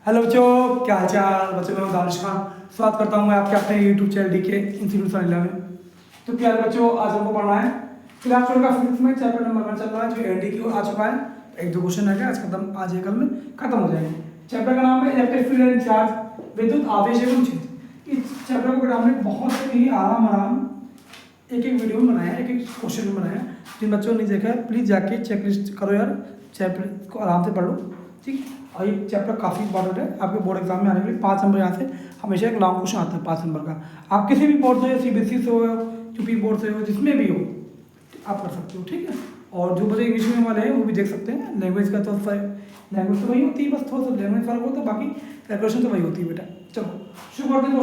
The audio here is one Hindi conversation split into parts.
हेलो बच्चों, क्या हाल चाल। बच्चों मैं दानिश खान स्वागत करता हूँ मैं आपके अपने यूट्यूब चैनल डीके इंस्टीट्यूट सनीला में। तो क्या बच्चों, आज हमको पढ़ना है क्लास 12 का फिजिक्स में चैप्टर नंबर 1 चल रहा है जो एनडी की ओर आ चुका है। एक दो क्वेश्चन है, आज खत्म, आज एक कल में खत्म हो जाएंगे। चैप्टर का नाम है इलेक्ट्रिक फील्ड एंड चार्ज, विद्युत आवेश एवं क्षेत्र। इस चैप्टर को हमने बहुत ही आराम एक एक वीडियो में बनाया है, एक एक क्वेश्चन में बनाया है। जिन बच्चों ने नहीं देखा है प्लीज़ जाके चेकलिस्ट करो यार, चैप्टर को आराम से पढ़ लो, ठीक। और ये चैप्टर काफ़ी इंपॉर्टेंट है आपके बोर्ड एग्जाम में आने के लिए। 5 नंबर यहाँ से हमेशा एक लॉन्ग क्वेश्चन आता है 5 नंबर का। आप किसी भी बोर्ड से, CBSE से हो, यूपी बोर्ड से हो, जिसमें भी हो आप कर सकते हो, ठीक है। और जो बच्चे इंग्लिश मीडियम वाले हैं वो भी देख सकते हैं। लैंग्वेज का तो लैंग्वेज तो वही होती है, बस थोड़ा सा लैंग्वेज फर्क होता है, बाकी कैलकुलेशन तो वही होती है बेटा। चलो शुरू करते हैं।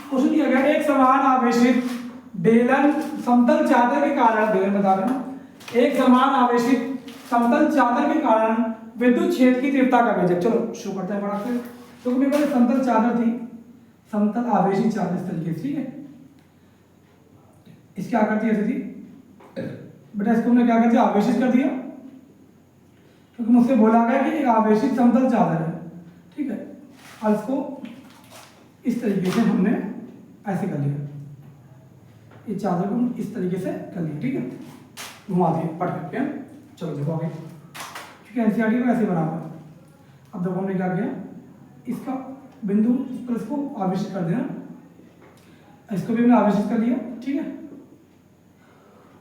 क्वेश्चन दिया गया, एक समान आवेशित बेलन समतल चादर के कारण, बेलन बता रहे हैं, एक समान आवेशित समतल चादर के कारण विद्युत क्षेत्र की तीव्रता का व्यंजक। चलो शुरू करते हैं बड़ा से। तो मेरे पास समतल चादर थी, समतल आवेशित चादर इस तरीके से, ठीक है। इसकी आकृति ऐसी थी बेटा, इसको हमने क्या कर दिया, आवेशित कर दिया, क्योंकि मुझसे बोला गया कि एक आवेशित समतल चादर है, ठीक है। और इसको इस तरीके से हमने ऐसे कर लिया, ये चादर को इस तरीके से कर लिया, ठीक है, घुमा दिए पट करके। चलो देखो आगे, क्योंकि एनसीईआरटी में ऐसे बना हुआ है। अब देखो हमने क्या किया, इसका बिंदु इस पर इसको आवेशित कर देना, इसको भी हमने आवेशित कर लिया, ठीक है।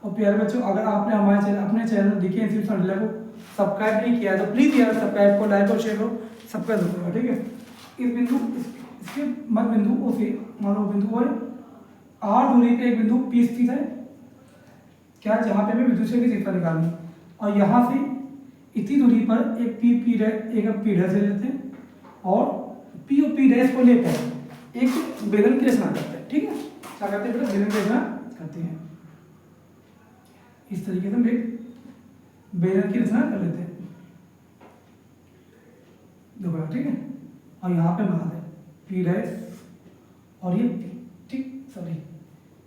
और प्यारे बच्चों, अगर आपने हमारे चैनल, अपने चैनल डीके इंस्टीट्यूट सनीला को सब्सक्राइब नहीं किया है तो प्लीज़ यार सब्सक्राइब को, लाइक और शेयर करो, सब्सक्राइब करो, ठीक है। इस बिंदु इसके मध्य बिंदु O से, मान लो बिंदु O है, R दूरी पे एक बिंदु P स्थित है, क्या, जहाँ पे हमें विद्युत क्षेत्र की तीव्रता निकालनी। और यहाँ से इतनी दूरी पर एक P डैश ले लेते हैं और P और P डैश को लेकर एक बेलन की रचना करते हैं, ठीक है। क्या करते हैं बेटा, बेलन की रचना करते हैं। इस तरीके से हम एक बेलन की रचना कर लेते हैं, देखो, ठीक है। और यहाँ पे बना दें P डैश और ये P, ठीक, सॉरी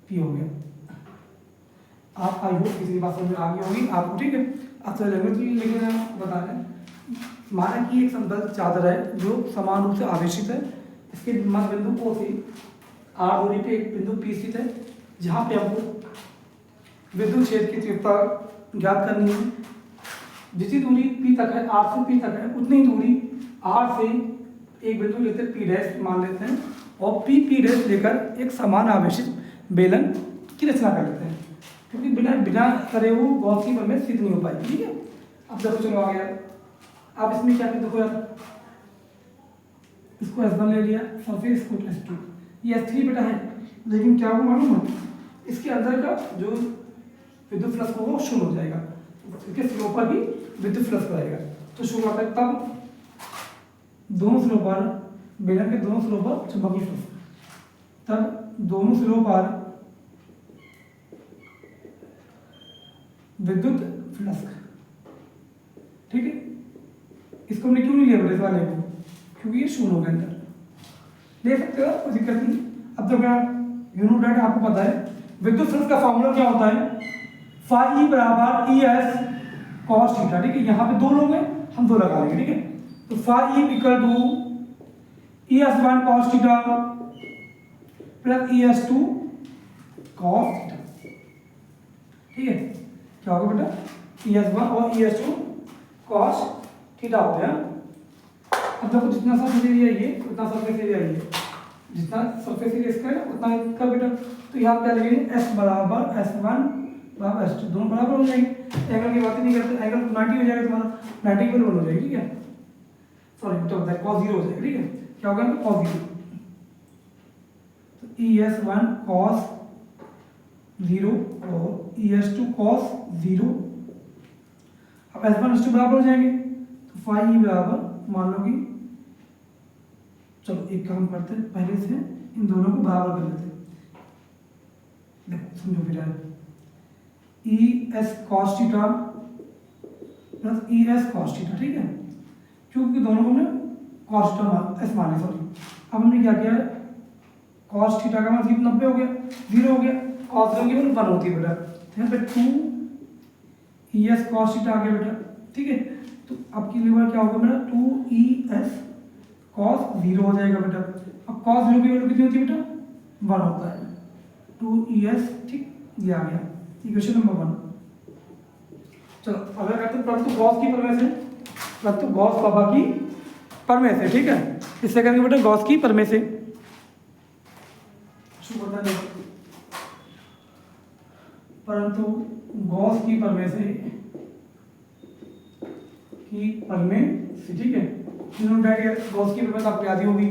P हो गया। आप आई होप किसी बात समझ में आ गई होगी आपको, ठीक है। अब तो लैंग्वेज लेकिन हम बता रहे हैं, माना कि एक समतल चादर है जो समान रूप से आवेशित है, इसके मध्य बिंदु O से R दूरी पे एक बिंदु P स्थित है, जहाँ पे हमको विद्युत क्षेत्र की तीव्रता ज्ञात करनी है। जितनी दूरी P तक है, R से P तक है, उतनी दूरी R से एक बिंदु लेते हैं P डैश मान लेते हैं, और P डैश लेकर एक समान आवेशित बेलन की रचना कर लेते हैं, क्योंकि बिना करे वो गॉस की बल में सिद्ध नहीं हो पाएगी, ठीक है। अब देखो चलो आ गया, अब इसमें क्या करते, देखो यार, इसको S1 ले लिया, सरफेस को S2, ये S3 बेटा है, लेकिन क्या वो मालूम है, इसके अंदर का जो विद्युत फ्लक्स होगा वो शून्य हो जाएगा, इसके स्लोप पर भी विद्युत फ्लक्स रहेगा। तो शुरू होता है तब दोनों स्लोप पर, बेलन के दोनों स्लोप पर चुंबकीय फ्लक्स, तब दोनों स्लोप पर विद्युत फ्लक्स, ठीक है। इसको हमने क्यों नहीं लिया बेटा इस वाले को, क्योंकि ये शून्य हो गया, अंदर ले सकते हो, कोई दिक्कत नहीं। अब तो क्या यूनिट डाटा आपको पता है, विद्युत फ्लक्स का फॉर्मूला क्या होता है, फाई E बराबर ES cos थीटा, ठीक है। यहाँ पे दो लोग हैं, हम दो लगा लेंगे, ठीक है। तो phi E equal to ES1 cos theta plus ES2 cos theta, ठीक है। क्या होगा बेटा, ES1 और ES2 cos थीटा हो गया। अब देखो जितना सरफेस एरिया ये, उतना सरफेस एरिया ये, जितना सरफेस एरिया इसका है उतना इसका बेटा। तो यहाँ क्या लगेंगे, S बराबर S1 बराबर S2, दोनों बराबर हो जाएंगे। एंगल की बात ही नहीं करते, एंगल 90 हो जाएगा तुम्हारा, 90 इक्वल 1 हो जाएगी, ठीक है। सॉरी बेटा होता है cos 0 हो जाएगा, ठीक है। क्या होगा cos 0, तो ES1 cos 0 और ES2 cos 0। अब S1 S2 बराबर हो जाएंगे, तो फाई E बराबर, मान लो कि, चलो एक काम करते हैं, पहले से इन दोनों को बराबर कर लेते हैं, देखो समझो फिर, ES cos theta plus ES cos theta, ठीक है, क्योंकि दोनों को हमने cos थीटा S माने, सॉरी। अब हमने क्या किया है, cos थीटा का मान 90 हो गया, 0 हो गया, cos 0 की वैल्यू 1 होती है बेटा, तो यहाँ पे 2 ES cos थीटा आ गया बेटा, ठीक है। तो अब की लिए क्या होगा मेरा 2ES कॉस 0 हो जाएगा बेटा। अब कॉस 0 की वैल्यू कितनी होती है बेटा? 1 होता है। 2ES, ठीक, ये आ गया इक्वेशन नंबर 1। चलो अगर कहते हैं परंतु गॉस की प्रमेय से, परंतु गॉस बाबा की प्रमेय से, ठीक है, इससे करेंगे बेटा गॉस की प्रमेय से। परंतु गॉस की प्रमेय से, ठीक है, गॉस की प्रमेय आपको याद ही होगी।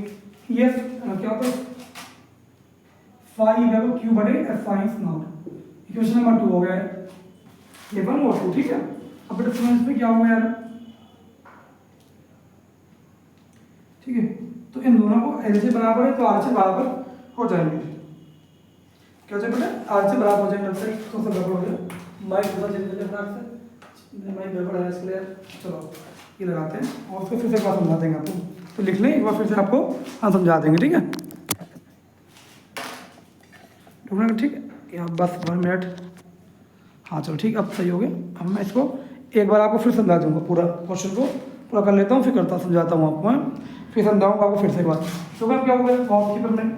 ये क्या होता है? फाई इक्वल क्यू बटे F phi naught. Equation number 2 हो गया है ये 1 और 2, ठीक है। अब बेटा समझ में क्या होगा यार, ठीक है, तो इन दोनों को एल से बराबर है तो आर से बराबर हो जाएंगे। क्या चाहिए बेटा? आर से बराबर हो जाएंगे। लगता है तो सब गड़बड़ हो गया, माइक थोड़ा चेंज कर फटाक से, माइक गड़बड़ है इसके लिए। चलो ये लगाते हैं और फिर से एक बार समझा देंगे आपको, तो लिख लें एक बार फिर से आपको हम समझा देंगे, ठीक है। ठीक है, या बस 1 मिनट। हाँ चलो ठीक, अब सही हो गया। अब मैं इसको एक बार आपको फिर समझा दूंगा, पूरा क्वेश्चन को पूरा कर लेता हूँ, फिर करता समझाता हूँ आपको, फिर समझाऊंगा आपको फिर से एक बार। तो मैम क्या होगा गॉस की प्रमेय,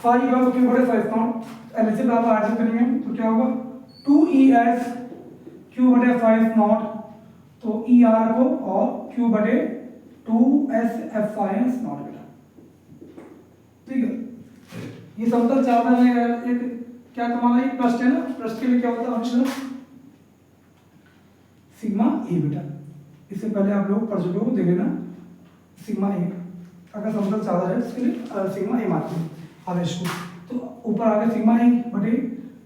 फाई इक्वल क्यू बटे फाई नॉट, एल से बराबर आर से करेंगे तो क्या होगा 2ES क्यू बटे फाई नॉट, तो ई आर को और क्यू बटे 2S एफ फाई नॉट बेटा, ठीक है। ये समतल चापा है एक, क्या तुम्हारा ये पृष्ठ है ना, पृष्ठ के लिए क्या होता है अक्षर सिग्मा ए बेटा। इससे पहले आप लोग पढ़ चुके हो, देख लेना सिग्मा ए। अगर समतल चापा है इसके लिए सिग्मा ए मानते हैं आवेश को, तो ऊपर आ गया सिग्मा ए बटे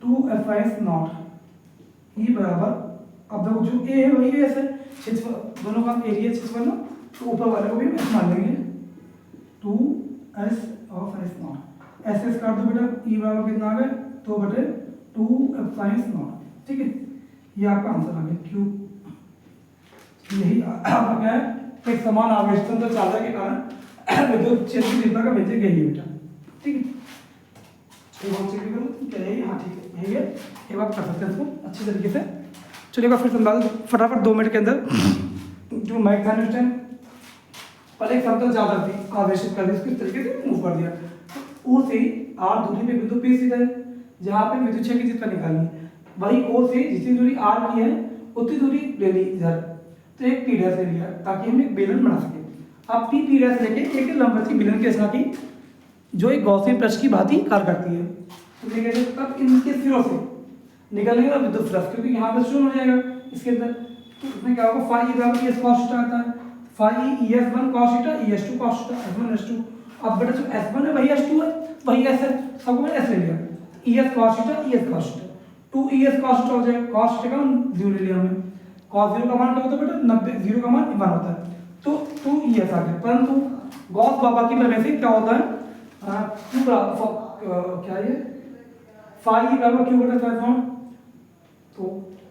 2F नॉट ई बराबर, अब देखो जो ए है वही एस है, क्षेत्रफल दोनों का एरिया क्षेत्रफल ना, तो ऊपर वाले को भी एस मान लेंगे 2S of S not. S S काट दो बेटा, ई बराबर कितना आ गया 2 बटे 2F नॉट, ठीक है। ये आपका आंसर आ गया क्यू। यही आपका क्या है, एक समान आवेश तंत्र चालक के कारण विद्युत क्षेत्र की तीव्रता का व्यंजक यही है बेटा, ठीक है। क्या है? हाँ ठीक है, यही है। ये बात कर सकते हैं इसको अच्छी तरीके से। चलिएगा फिर समझा दो फटाफट 2 मिनट के अंदर। जो माइक था उस टाइम पहले एक समतल चादर थी, आवेशित कर दी, इसको इस तरीके से मूव कर दिया, तो ओ से आर दूरी पे बिंदु पी स्थित है, जहाँ पे विद्युत क्षेत्र की तीव्रता निकालनी है, वही ओ से जितनी दूरी आर की है उतनी दूरी ले ली इधर, तो एक पी डैश ले लिया ताकि हम एक बेलन बना सके। अब पी डैश लेके एक लंबवती बेलन की रचना की, जो एक गॉसियन पृष्ठ की भांति कार्य करती है। तो देखिए तब इनके सिरों से निकलने का विद्युत फ्लक्स, क्योंकि यहाँ पे शून्य हो जाएगा इसके अंदर, तो इसमें क्या होगा फाई बराबर एस कॉस थीटा आता है, phi ES1 cos theta ES2 cos theta S1 S2। अब बेटा जो S1 है वही S2 है, वही S है, सबको मैंने S ले लिया, ES cos theta ES cos theta, 2ES cos theta हो जाएगा, cos थीटा का 0 ले लिया हमने, cos 0 का मान क्या होता है बेटा 90, 0 का मान 1 होता है, तो 2ES आ गया। परंतु गॉस बाबा की प्रमेय से क्या होता है, क्या ये फाई बराबर क्यू बटा फाई नॉट, तो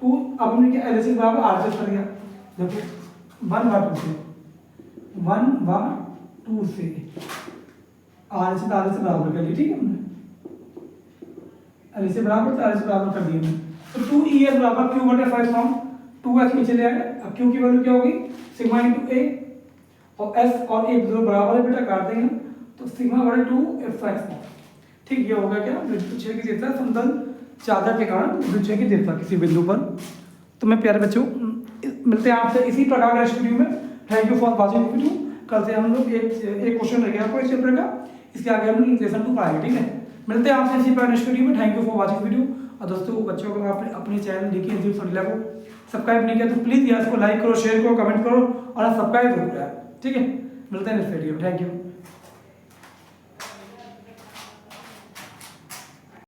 2 अब हमने क्या एल से बराबर आर से कर दिया, देखो 1/2 से 1/2 से आर से बराबर कर लिया, ठीक है। हमने एल से बराबर तो आर से बराबर कर दिया, तो 2ES बराबर क्यू बटे फाई नॉट, 2S में चले आए। अब क्यू की वैल्यू क्या होगी सिग्मा इंटू ए, और एस और ए दोनों बराबर है बेटा, काट देंगे तो सिग्मा बटे 2F नॉट, ठीक। ये होगा क्या विद्युत क्षेत्र की तीव्रता समतल चादर के कारण विद्युत क्षेत्र की तीव्रता किसी बिंदु पर। तो मैं प्यारे बच्चों मिलते हैं आपसे इसी प्रकार के नेक्स्ट वीडियो में। Thank you for watching video. कल से हम लोग एक क्वेश्चन रह गया आपको इस चैप्टर का, इसके आगे हम लोग लेसन 2 पढ़ाएंगे, ठीक है। मिलते हैं आपसे इसी प्रकार नेक्स्ट वीडियो में। Thank you for watching video. और दोस्तों बच्चों को आपने अपने चैनल देखिए इंस्टीट्यूट फर्टिला को सब्सक्राइब नहीं किया तो प्लीज़ यार इसको लाइक करो, शेयर करो, कमेंट करो और सब्सक्राइब जरूर करो, ठीक है। मिलते हैं नेक्स्ट वीडियो में, थैंक यू।